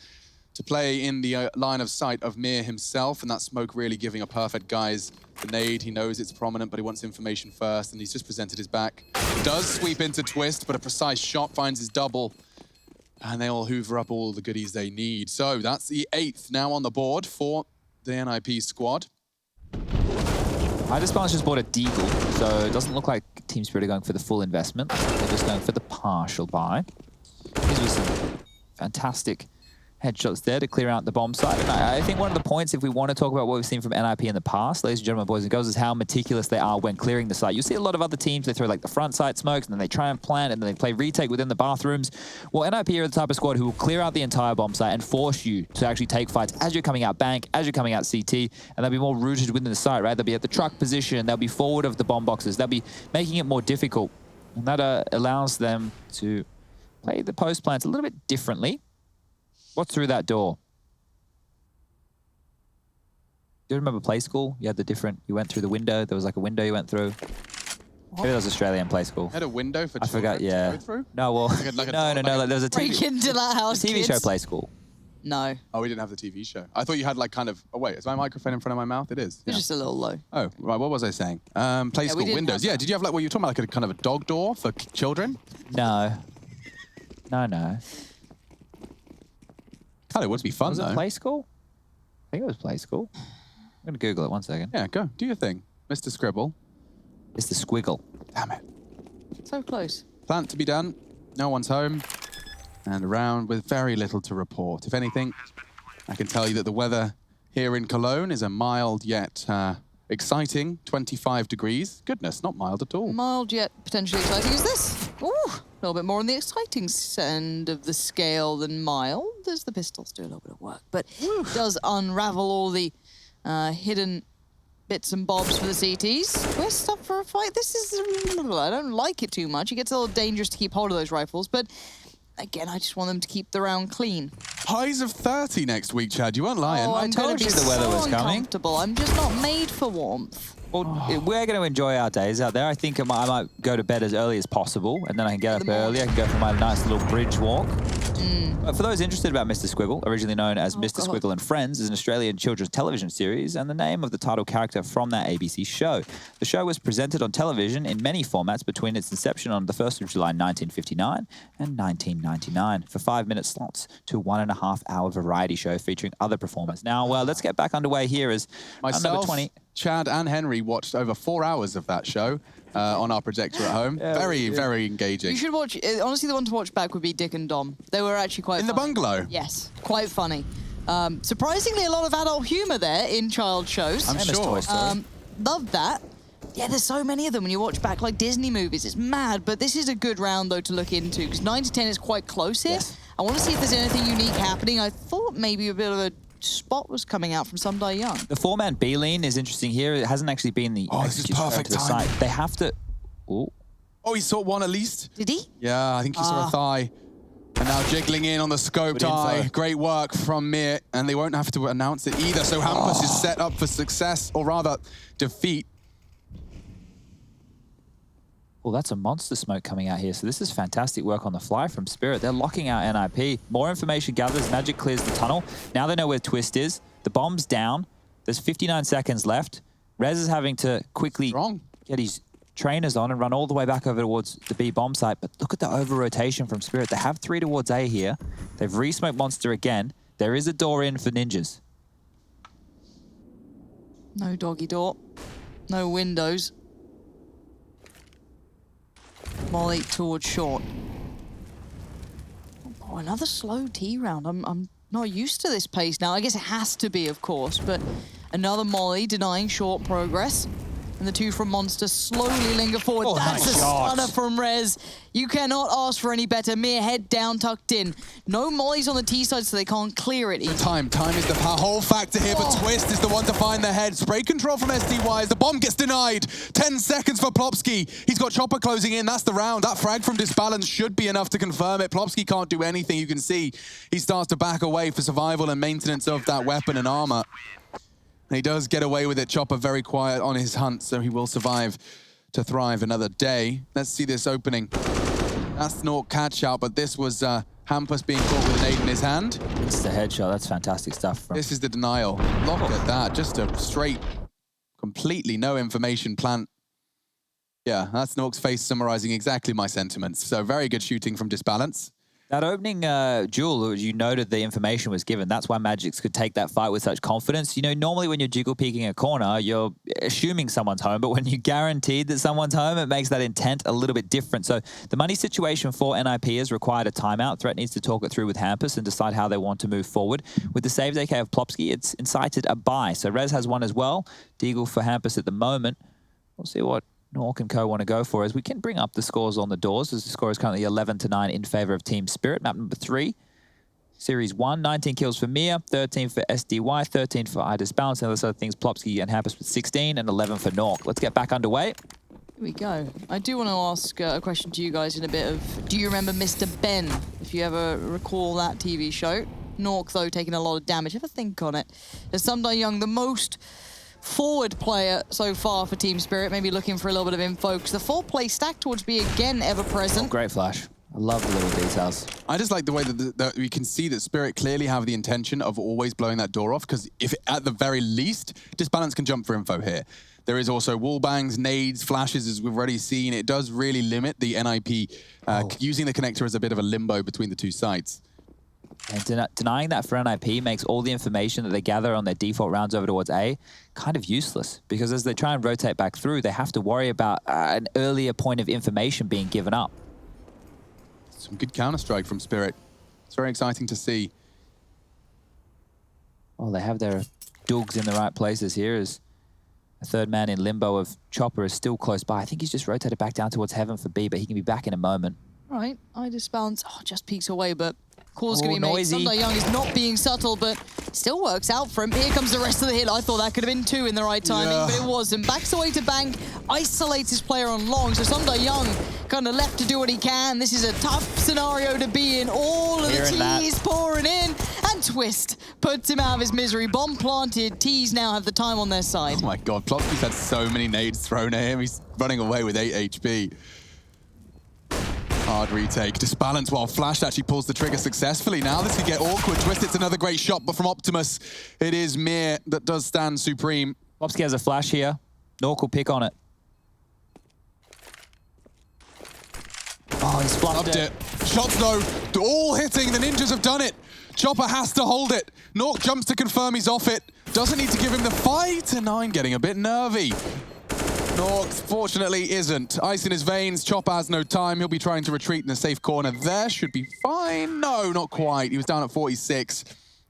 to play in the line of sight of Mir himself, and that smoke really giving a perfect guise. The nade, he knows it's prominent, but he wants information first, and he's just presented his back. He does sweep into Twist, but a precise shot finds his double, and they all hoover up all the goodies they need. So that's the 8th now on the board for the NiP squad. Disbalance just bought a Deagle, so it doesn't look like Team Spirit are going for the full investment. They're just going for the partial buy. These were some fantastic headshots there to clear out the bomb site. And I think one of the points, if we want to talk about what we've seen from NiP in the past, ladies and gentlemen, boys and girls, is how meticulous they are when clearing the site. You see a lot of other teams, they throw like the front site smokes, and then they try and plant, and then they play retake within the bathrooms. Well, NiP are the type of squad who will clear out the entire bomb site and force you to actually take fights as you're coming out bank, as you're coming out CT, and they'll be more rooted within the site, right? They'll be at the truck position, they'll be forward of the bomb boxes, they'll be making it more difficult. And that allows them to play the post plants a little bit differently. What's through that door? Do you remember play school? You had the different, you went through the window. There was like a window you went through. Maybe that was Australian play school. Had a window for I forgot, children yeah. to go through? No, well, like a no, like there was a Break TV, into that house, TV show kids. play school. No, Oh, we didn't have the TV show. I thought you had like kind of, oh wait, is my microphone in front of my mouth? It is. it's just a little low. Oh, right, what was I saying? Play we school didn't windows. have Yeah, that. did you have like, well, you were talking about like a kind of a dog door for children? No. No. God, it would be fun Was though. it play school? I think it was play school. I'm going to Google it 1 second. Yeah, go, do your thing. Mr. Scribble. It's the squiggle. Damn it. So close. Plant to be done. No one's home. And around with very little to report. If anything, I can tell you that the weather here in Cologne is a mild yet exciting 25 degrees. Goodness, not mild at all. Mild yet potentially exciting is this. Ooh, a little bit more on the exciting end of the scale than mild, as the pistols do a little bit of work. But it does unravel all the hidden bits and bobs for the CTs. Twist up for a fight. This is... I don't like it too much. It gets a little dangerous to keep hold of those rifles, but again, I just want them to keep the round clean. Highs of 30 next week, Chad. You weren't lying. Oh, I I'm told gonna be you the weather so was coming. uncomfortable. I'm just not made for warmth. Well, we're going to enjoy our days out there. I think I might go to bed as early as possible, and then I can get up early. I can go for my nice little bridge walk. For those interested about Mr. Squiggle, originally known as Mr. Squiggle and Friends, is an Australian children's television series and the name of the title character from that ABC show. The show was presented on television in many formats between its inception on the 1st of July 1959 and 1999 for 5-minute slots to a 1.5-hour variety show featuring other performers. Now, let's get back underway here as Myself, number 20. Chad and Henry watched over 4 hours of that show on our projector at home. Very engaging. You should watch... honestly, the one to watch back would be Dick and Dom. They were actually quite In the funny. bungalow? Yes, quite funny. Surprisingly, a lot of adult humor there in child shows. I'm Same as sure. Toy Story. Loved that. Yeah, there's so many of them when you watch back like Disney movies. It's mad, but this is a good round, though, to look into, because 9 to 10 is quite close here. Yes. I want to see if there's anything unique happening. I thought maybe a bit of a spot was coming out from Some Die Young. The 4-man B-lean is interesting here. It hasn't actually been the... Oh, this is perfect to the timing. site. They have to... Ooh. Oh, he saw one at least? Did he? Yeah, I think he saw a thigh. And now jiggling in on the scoped Good eye. info. Great work from Mir, and they won't have to announce it either. So Hampus is set up for success, or rather, defeat. Well, that's a monster smoke coming out here. So this is fantastic work on the fly from Spirit. They're locking out NiP. More information gathers. Magic clears the tunnel. Now they know where Twist is. The bomb's down. There's 59 seconds left. Rez is having to quickly get his trainers on and run all the way back over towards the B bomb site. But look at the over-rotation from Spirit. They have 3 towards A here. They've re-smoked Monster again. There is a door in for Ninjas. No doggy door. No windows. Molly towards short. Oh, another slow T round. I'm not used to this pace now. I guess it has to be, of course, but another Molly denying short progress. And the 2 from Monster slowly linger forward. Oh, That's nice a shot. stunner from Rez. You cannot ask for any better. Mere head down, tucked in. No Mollies on the T side, so they can't clear it. Time is the whole factor here, but Twist is the one to find the head. Spray control from SDY as the bomb gets denied. 10 seconds for Plopsky. He's got Chopper closing in. That's the round. That frag from Disbalance should be enough to confirm it. Plopsky can't do anything. You can see he starts to back away for survival and maintenance of that weapon and armor. And he does get away with it. Chopper very quiet on his hunt, so he will survive to thrive another day. Let's see this opening. That's Snork catch out, but this was Hampus being caught with an 8 in his hand. It's the headshot. That's fantastic stuff. This is the denial. Look at that. Just a straight, completely no information plant. Yeah, that's Snork's face summarizing exactly my sentiments. So very good shooting from Disbalance. That opening duel, you noted the information was given. That's why Magics could take that fight with such confidence. You know, normally when you're jiggle peeking a corner, you're assuming someone's home, but when you're guaranteed that someone's home, it makes that intent a little bit different. So the money situation for NiP has required a timeout. Threat needs to talk it through with Hampus and decide how they want to move forward. With the saves AK of Plopsky, it's incited a buy. So Rez has one as well. Deagle for Hampus at the moment. We'll see what Nork and co want to go for, as we can bring up the scores on the doors, as the score is currently 11-9 in favor of Team Spirit. Map number 3, Series 1, 19 kills for Mia, 13 for SDY, 13 for Disbalance, and those other things, Plopsky and Hampus with 16, and 11 for Nork. Let's get back underway. Here we go. I do want to ask a question to you guys in a bit of, do you remember Mr. Ben, if you ever recall that TV show? Nork, though, taking a lot of damage. Have a think on it. As Some Die Young, the most forward player so far for Team Spirit, maybe looking for a little bit of info, because the 4-play stack towards B again ever present. Oh, great flash. I love the little details. I just like the way that we can see that Spirit clearly have the intention of always blowing that door off, because if at the very least, Disbalance can jump for info here. There is also wall bangs, nades, flashes, as we've already seen. It does really limit the NiP using the connector as a bit of a limbo between the two sites. And denying that for NiP makes all the information that they gather on their default rounds over towards A kind of useless, because as they try and rotate back through, they have to worry about an earlier point of information being given up. Some good counter-strike from Spirit. It's very exciting to see. Well, they have their Dougs in the right places here, as a third man in limbo of Chopper is still close by. I think he's just rotated back down towards Heaven for B, but he can be back in a moment. Right, I Disbalance, just peeks away, but Call's going to be made. Noisy. Sunday Young is not being subtle, but still works out for him. Here comes the rest of the hit. I thought that could have been 2 in the right timing, but it wasn't. Backs away to bank, isolates his player on long, so Sunday Young kind of left to do what he can. This is a tough scenario to be in. All of the T's pouring in, and Twist puts him out of his misery. Bomb planted. T's now have the time on their side. Oh my god, Plopsky's had so many nades thrown at him. He's running away with 8 HP. Hard retake. Disbalance while Flash actually pulls the trigger successfully. Now this could get awkward. Twist, it's another great shot, but from Optimus, it is Mir that does stand supreme. Plopsky has a flash here. Nork will pick on it. Oh, he's fluffed it. Shots though, all hitting. The ninjas have done it. Chopper has to hold it. Nork jumps to confirm he's off it. Doesn't need to give him the fight. And 9 getting a bit nervy. Nork, fortunately, isn't. Ice in his veins. Chopper has no time. He'll be trying to retreat in a safe corner. There should be fine. No, not quite. He was down at 46.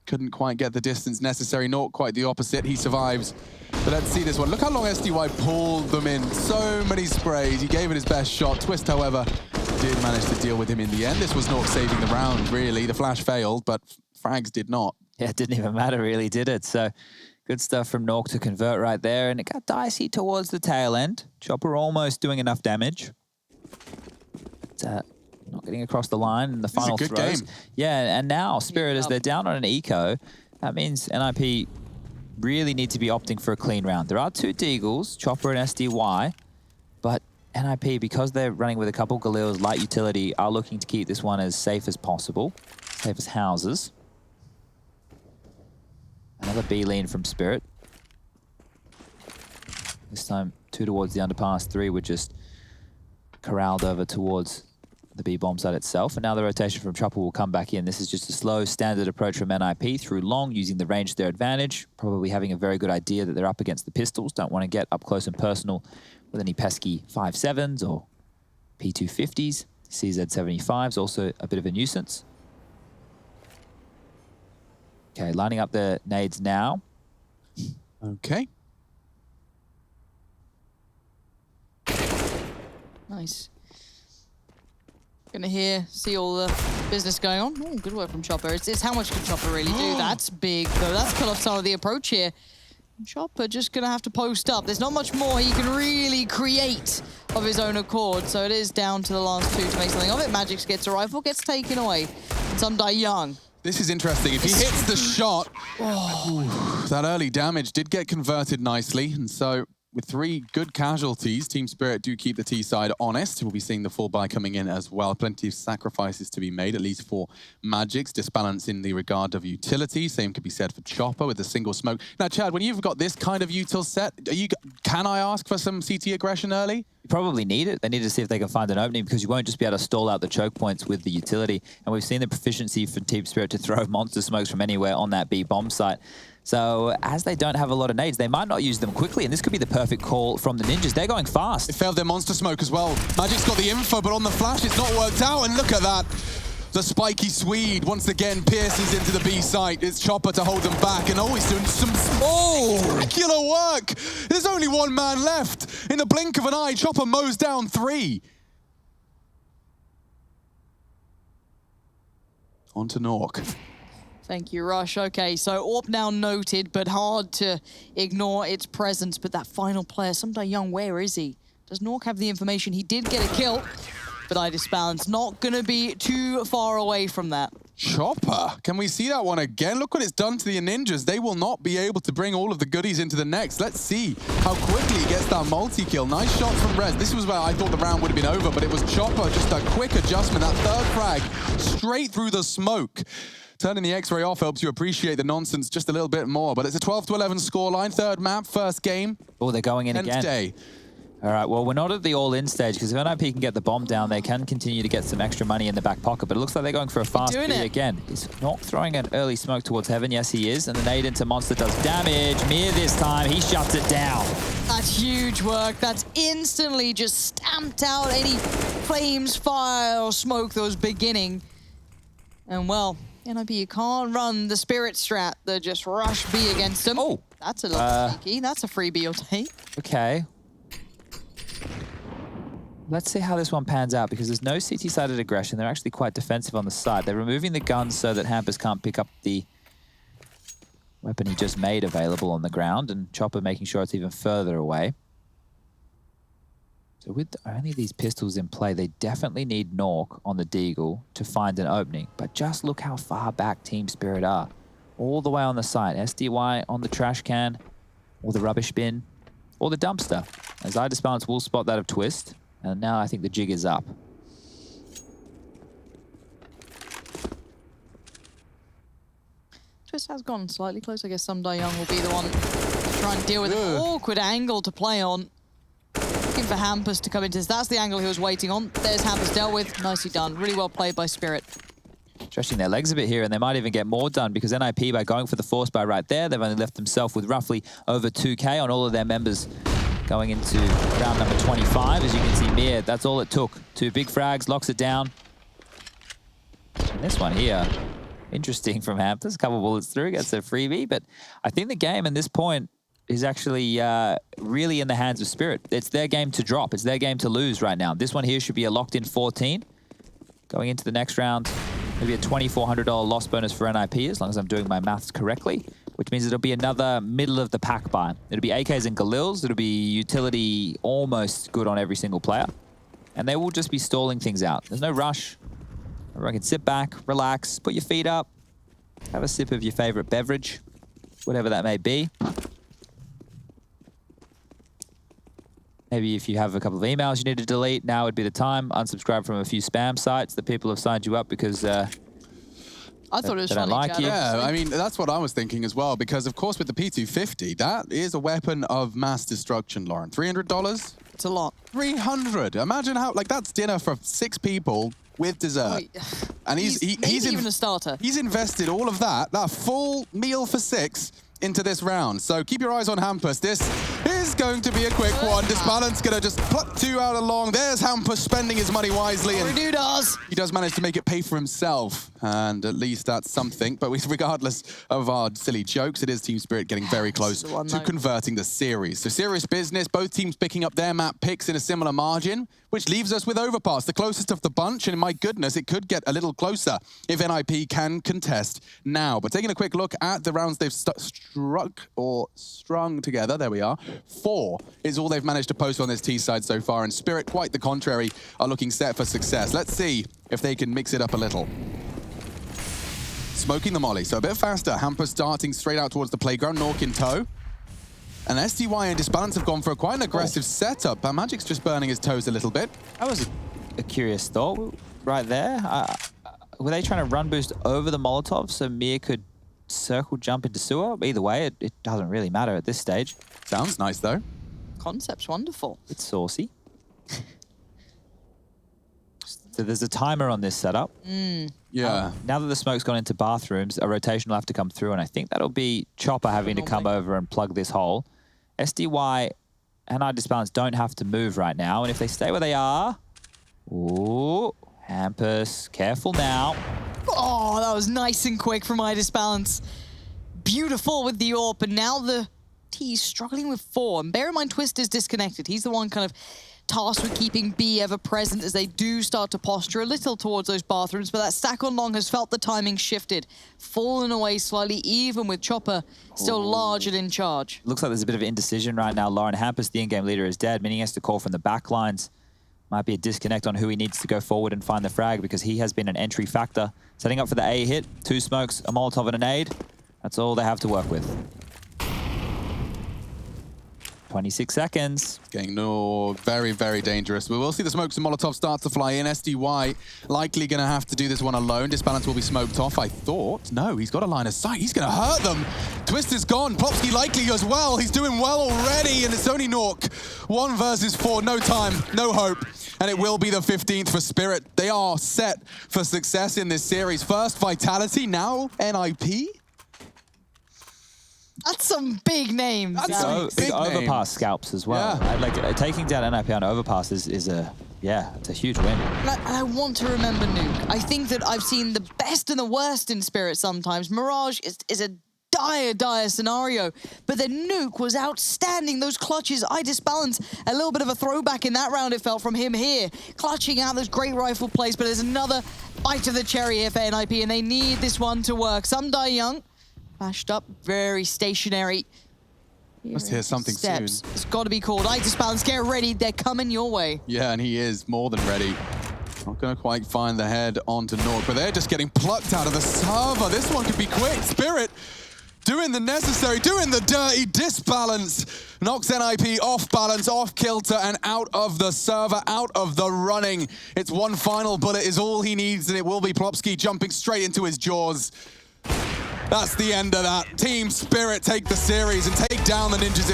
Couldn't quite get the distance necessary. Nork quite the opposite. He survives. But let's see this one. Look how long SDY pulled them in. So many sprays. He gave it his best shot. Twist, however, did manage to deal with him in the end. This was Nork saving the round, really. The flash failed, but frags did not. Yeah, it didn't even matter, really, did it? So good stuff from Nork to convert right there, and it got dicey towards the tail end. Chopper almost doing enough damage. But, not getting across the line in the final throws. throws. Game. Yeah, and now Spirit, as they're down on an eco, that means NiP really need to be opting for a clean round. There are 2 Deagles, Chopper and SDY, but NiP, because they're running with a couple Galils, light utility, are looking to keep this one as safe as possible, safe as houses. Another B lean from Spirit. This time 2 towards the underpass, 3 were just corralled over towards the B bomb site itself. And now the rotation from Chopper will come back in. This is just a slow, standard approach from NiP through long, using the range to their advantage. Probably having a very good idea that they're up against the pistols. Don't want to get up close and personal with any pesky 5.7s or P250s. CZ75s, also a bit of a nuisance. Okay, lining up the nades now. Okay. Nice. Gonna see all the business going on. Oh, good work from Chopper. It's how much can Chopper really do? That's big, though. That's cut off some of the approach here. Chopper just gonna have to post up. There's not much more he can really create of his own accord, so it is down to the last 2 to make something of it. Magix gets a rifle, gets taken away. Sunday Young. This is interesting. If he hits the shot, that early damage did get converted nicely. And so with 3 good casualties, Team Spirit do keep the T side honest. We'll be seeing the full buy coming in as well. Plenty of sacrifices to be made, at least for Magix. Disbalance in the regard of utility. Same could be said for Chopper with a single smoke. Now, Chad, when you've got this kind of util set, can I ask for some CT aggression early? You probably need it. They need to see if they can find an opening, because you won't just be able to stall out the choke points with the utility. And we've seen the proficiency for Team Spirit to throw monster smokes from anywhere on that B bomb site. So as they don't have a lot of nades, they might not use them quickly, and this could be the perfect call from the ninjas. They're going fast. They failed their monster smoke as well. Magic's got the info, but on the flash, it's not worked out. And look at that. The spiky Swede once again pierces into the B site. It's Chopper to hold them back, and he's doing some spectacular work. There's only 1 man left. In the blink of an eye, Chopper mows down 3. On to Nork. Thank you, Rush. Okay, so AWP now noted, but hard to ignore its presence. But that final player, Sunday Young, where is he? Does Nork have the information? He did get a kill, but I disbalance. Not going to be too far away from that. Chopper, can we see that one again? Look what it's done to the ninjas. They will not be able to bring all of the goodies into the next. Let's see how quickly he gets that multi-kill. Nice shot from Rez. This was where I thought the round would have been over, but it was Chopper, just a quick adjustment. That 3rd frag straight through the smoke. Turning the X-ray off helps you appreciate the nonsense just a little bit more. But it's a 12-11 scoreline. 3rd map, 1st game. Oh, they're going in again. Day. All right, well, we're not at the all-in stage, because if NiP can get the bomb down, they can continue to get some extra money in the back pocket. But it looks like they're going for a fast B again. Is Nork throwing an early smoke towards heaven? Yes, he is. And the nade into Monster does damage. Mir this time, he shuts it down. That's huge work. That's instantly just stamped out any flames, fire, or smoke that was beginning. And, well, NiP, you can't run the Spirit strat that just rush B against them. Oh, that's a little sneaky. That's a free B you'll take. Okay. Let's see how this one pans out, because there's no CT-sided aggression. They're actually quite defensive on the side. They're removing the guns so that Hampus can't pick up the weapon he just made available on the ground, and Chopper making sure it's even further away. So with only these pistols in play, they definitely need Nork on the Deagle to find an opening. But just look how far back Team Spirit are. All the way on the side. SDY on the trash can, or the rubbish bin, or the dumpster. As iDisbalance will spot that of Twist. And now I think the jig is up. Twist has gone slightly close. I guess Sumdai Young will be the one to try and deal with an awkward angle to play on. Looking for Hampus to come into this. That's the angle he was waiting on. There's Hampus dealt with. Nicely done. Really well played by Spirit. Stretching their legs a bit here, and they might even get more done, because NiP, by going for the force buy right there, they've only left themselves with roughly over 2K on all of their members going into round number 25. As you can see, Mir, that's all it took. 2 big frags, locks it down. And this one here, interesting from Hampus. A couple bullets through, gets a freebie. But I think the game at this point is actually really in the hands of Spirit. It's their game to drop. It's their game to lose right now. This one here should be a locked-in 14. Going into the next round, maybe a $2,400 loss bonus for NiP, as long as I'm doing my maths correctly, which means it'll be another middle-of-the-pack buy. It'll be AKs and Galils. It'll be utility almost good on every single player. And they will just be stalling things out. There's no rush. Everyone can sit back, relax, put your feet up, have a sip of your favorite beverage, whatever that may be. Maybe if you have a couple of emails you need to delete, now would be the time. Unsubscribe from a few spam sites that people have signed you up because I thought it was they don't funny, like Chad, you. Yeah, honestly. I mean, that's what I was thinking as well, because of course with the P250, that is a weapon of mass destruction, Lauren. $300? It's a lot. 300. Imagine how, like, that's dinner for 6 people with dessert. And he's maybe even a starter. He's invested all of that full meal for 6 into this round. So keep your eyes on Hampus. This is going to be a quick one. Disbalance gonna just pluck 2 out along. There's Hampus spending his money wisely. And he does manage to make it pay for himself. And at least that's something. But regardless of our silly jokes, it is Team Spirit getting very close to converting the series. So serious business, both teams picking up their map picks in a similar margin, which leaves us with Overpass, the closest of the bunch. And my goodness, it could get a little closer if NiP can contest now. But taking a quick look at the rounds they've strung together, there we are. 4 is all they've managed to post on this T side so far. And Spirit, quite the contrary, are looking set for success. Let's see if they can mix it up a little. Smoking the molly, so a bit faster. Hampus darting straight out towards the playground, Nork in tow. And SDY and Disbalance have gone for quite an aggressive setup. Magic's just burning his toes a little bit. That was a curious thought right there. Were they trying to run boost over the Molotov so Mir could circle jump into sewer? Either way, it doesn't really matter at this stage. Sounds nice, though. Concept's wonderful. It's saucy. So there's a timer on this setup. Yeah. Now that the smoke's gone into bathrooms, a rotation will have to come through, and I think that'll be Chopper having to come over and plug this hole. SDY and iDisbalance don't have to move right now, and if they stay where they are... Ooh, Hampus, careful now. Oh, that was nice and quick from iDisbalance. Beautiful with the AWP, and now the T's struggling with 4. And bear in mind, Twist is disconnected. He's the one kind of tasked with keeping B ever present as they do start to posture a little towards those bathrooms, but that stack on long has felt the timing shifted, fallen away slightly, even with Chopper still large and in charge. Looks like there's a bit of indecision right now. Lauren Hampus, the in-game leader, is dead, meaning he has to call from the back lines. Might be a disconnect on who he needs to go forward and find the frag, because he has been an entry factor. Setting up for the A hit, 2 smokes, a Molotov and a nade. That's all they have to work with. 26 seconds. Getting very, very dangerous. We will see the smokes and Molotov start to fly in. SDY likely going to have to do this one alone. Disbalance will be smoked off, I thought. No, he's got a line of sight. He's going to hurt them. Twist is gone. Plopsky likely as well. He's doing well already, and it's only Nork. 1 versus 4. No time, no hope. And it will be the 15th for Spirit. They are set for success in this series. First Vitality, now NiP. That's some big names. Big Overpass scalps as well. Yeah. Right? Like taking down NiP on Overpass is a it's a huge win. And I want to remember Nuke. I think that I've seen the best and the worst in Spirit sometimes. Mirage is a dire scenario. But the nuke was outstanding. Those clutches, I disbalance. A little bit of a throwback in that round, it felt, from him here. Clutching out those great rifle plays, but there's another bite of the cherry here for NiP, and they need this one to work. Some die young. Flashed up, very stationary. Must hear something soon. It's got to be called. Itis balance, get ready. They're coming your way. Yeah, and he is more than ready. Not going to quite find the head onto Nork, but they're just getting plucked out of the server. This one could be quick. Spirit doing the necessary, doing the dirty disbalance. Knocks NiP off balance, off kilter, and out of the server, out of the running. It's one final bullet is all he needs, and it will be Plopsky jumping straight into his jaws. That's the end of that. Team Spirit take the series and take down the Ninjas.